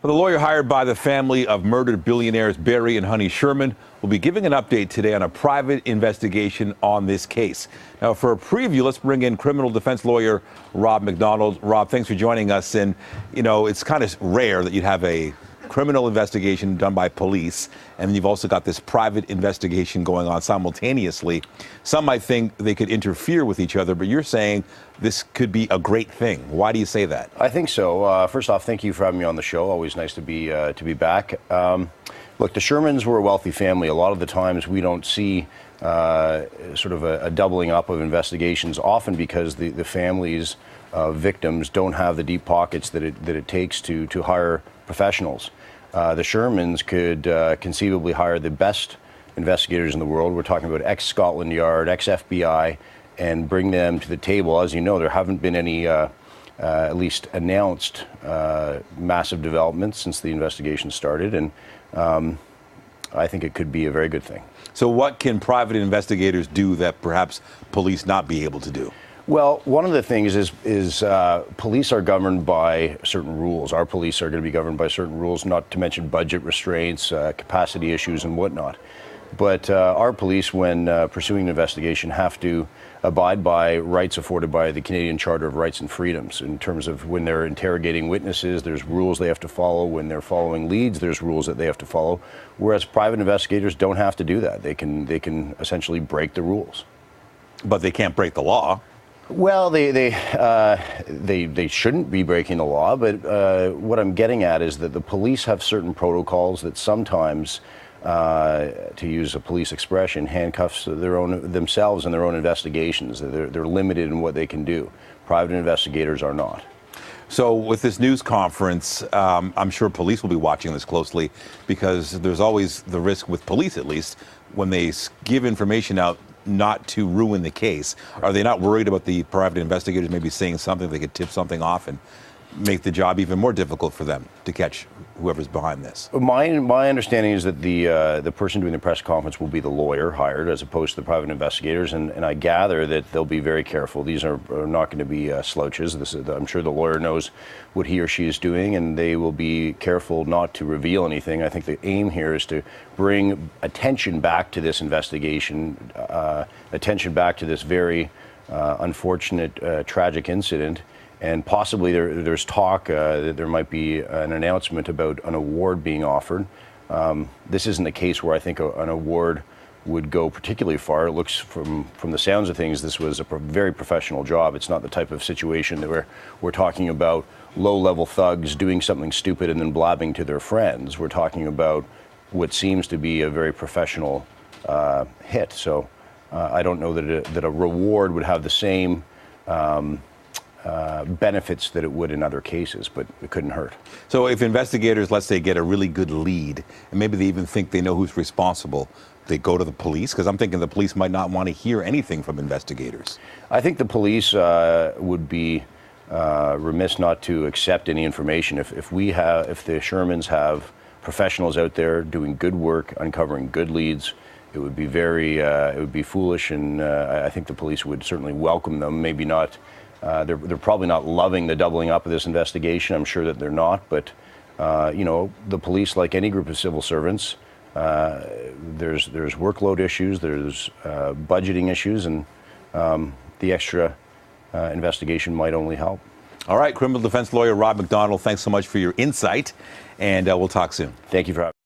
Well, the lawyer hired by the family of murdered billionaires Barry and Honey Sherman will be giving an update today on a private investigation on this case. Now, for a preview, let's bring in criminal defense lawyer Robb Macdonald. Robb, thanks for joining us. And, you know, it's kind of rare that you'd have a criminal investigation done by police, and you've also got this private investigation going on simultaneously. Some might think they could interfere with each other, but you're saying this could be a great thing. Why do you say that? I think so. First off, thank you for having me on the show. Always nice to be back. Look, the Shermans were a wealthy family. A lot of the times we don't see sort of a doubling up of investigations, often because the families of victims don't have the deep pockets that it takes to hire professionals. The Shermans could conceivably hire the best investigators in the world. We're talking about ex-Scotland Yard, ex-FBI, and bring them to the table. As you know, there haven't been any, at least announced, massive developments since the investigation started, and I think it could be a very good thing. So what can private investigators do that perhaps police not be able to do? Well, one of the things is police are governed by certain rules. Our police are going to be governed by certain rules, not to mention budget restraints, capacity issues, and whatnot. But our police, when pursuing an investigation, have to abide by rights afforded by the Canadian Charter of Rights and Freedoms. In terms of when they're interrogating witnesses, there's rules they have to follow. When they're following leads, there's rules that they have to follow. Whereas private investigators don't have to do that. They can essentially break the rules. But they can't break the law. Well, they shouldn't be breaking the law, but what I'm getting at is that the police have certain protocols that sometimes, to use a police expression, handcuffs themselves in their own investigations. They're limited in what they can do. Private investigators are not. So with this news conference, I'm sure police will be watching this closely, because there's always the risk with police, at least, when they give information out not to ruin the case. Are they not worried about the private investigators maybe saying something they could tip something off and make the job even more difficult for them to catch whoever's behind this? My understanding is that the person doing the press conference will be the lawyer hired as opposed to the private investigators, and I gather that they'll be very careful. These are not going to be slouches. I'm sure the lawyer knows what he or she is doing, and they will be careful not to reveal anything. I think the aim here is to bring attention back to this investigation, attention back to this very unfortunate, tragic incident. And possibly there's talk that there might be an announcement about an award being offered. This isn't a case where I think an award would go particularly far. It looks, from the sounds of things, this was a very professional job. It's not the type of situation that we're talking about low-level thugs doing something stupid and then blabbing to their friends. We're talking about what seems to be a very professional hit. So I don't know that a reward would have the same benefits that it would in other cases, but it couldn't hurt. So if investigators, let's say, get a really good lead, and maybe they even think they know who's responsible, they go to the police? Because I'm thinking the police might not want to hear anything from investigators. I think the police would be remiss not to accept any information. If the Shermans have professionals out there doing good work, uncovering good leads, it would be it would be foolish, and I think the police would certainly welcome them. Maybe not. They're probably not loving the doubling up of this investigation. I'm sure that they're not, but you know, the police, like any group of civil servants, there's workload issues, there's budgeting issues, and the extra investigation might only help. All right, criminal defense lawyer Robb Macdonald, thanks so much for your insight, and we'll talk soon. Thank you for having me.